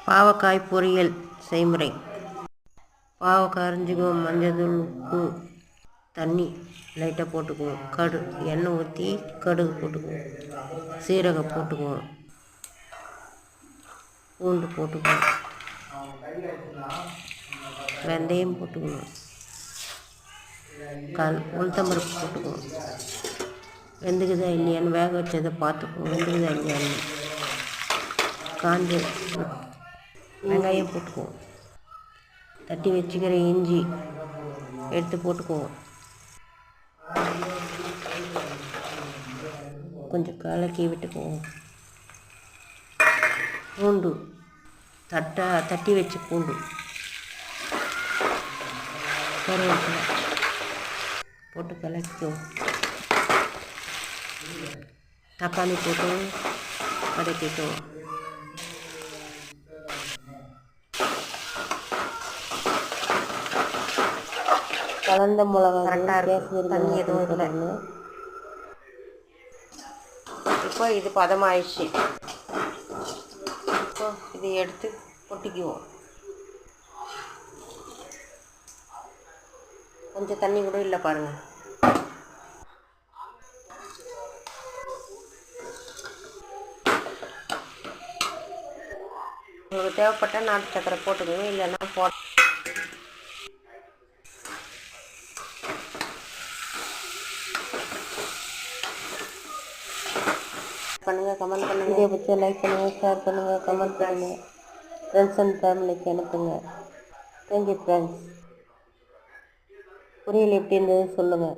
பாவக்காய் பொரியல் செய்முறை. பாவக்காய் அரிஞ்சுக்குவோம். மஞ்சள், உப்பு, தண்ணி லைட்டாக போட்டுக்குவோம். எண்ணெய் ஊற்றி கடுகு போட்டுக்குவோம். சீரகம் போட்டுக்குவோம். பூண்டு போட்டுக்குவோம். வெந்தயம் போட்டுக்குவோம். உளுத்தம்பருப்பு போட்டுக்குவோம். வெந்துக்குதா இல்லையான்னு வேக வச்சதை பார்த்துக்குவோம். வெந்துக்குதா இல்லையான்னு. காஞ்ச வெங்காயம் போட்டுக்குவோம். தட்டி வச்சுக்கிற இஞ்சி எடுத்து போட்டுக்குவோம். கொஞ்சம் கலக்கி விட்டுக்குவோம். பூண்டு தட்டி வச்ச பூண்டு, கருவேப்பிலை போட்டு கலக்கிக்குவோம். தக்காளி போட்டு வதக்கிக்குவோம். கலந்த மிளகா தண்ணி எதுவும் இல்லை. இப்போ இது பதமாயிடுச்சு. இப்போ இதை எடுத்து கொட்டிக்குவோம். கொஞ்சம் தண்ணி கூட இல்லை பாருங்கள். உங்களுக்கு தேவைப்பட்டால் நாட்டு சக்கரை போட்டுக்கோங்க, இல்லைன்னா பண்ணுங்கள், கமெண்ட் பண்ணுங்கள். வீடியோ பிடிச்சா லைக் பண்ணுங்கள், ஷேர் பண்ணுங்கள், கமெண்ட் பண்ணுங்கள். ஃப்ரெண்ட்ஸ் அண்ட் ஃபேமிலிக்கு அனுப்புங்க. Thank you friends. பொரியல் எப்படி இருந்தது சொல்லுங்கள்.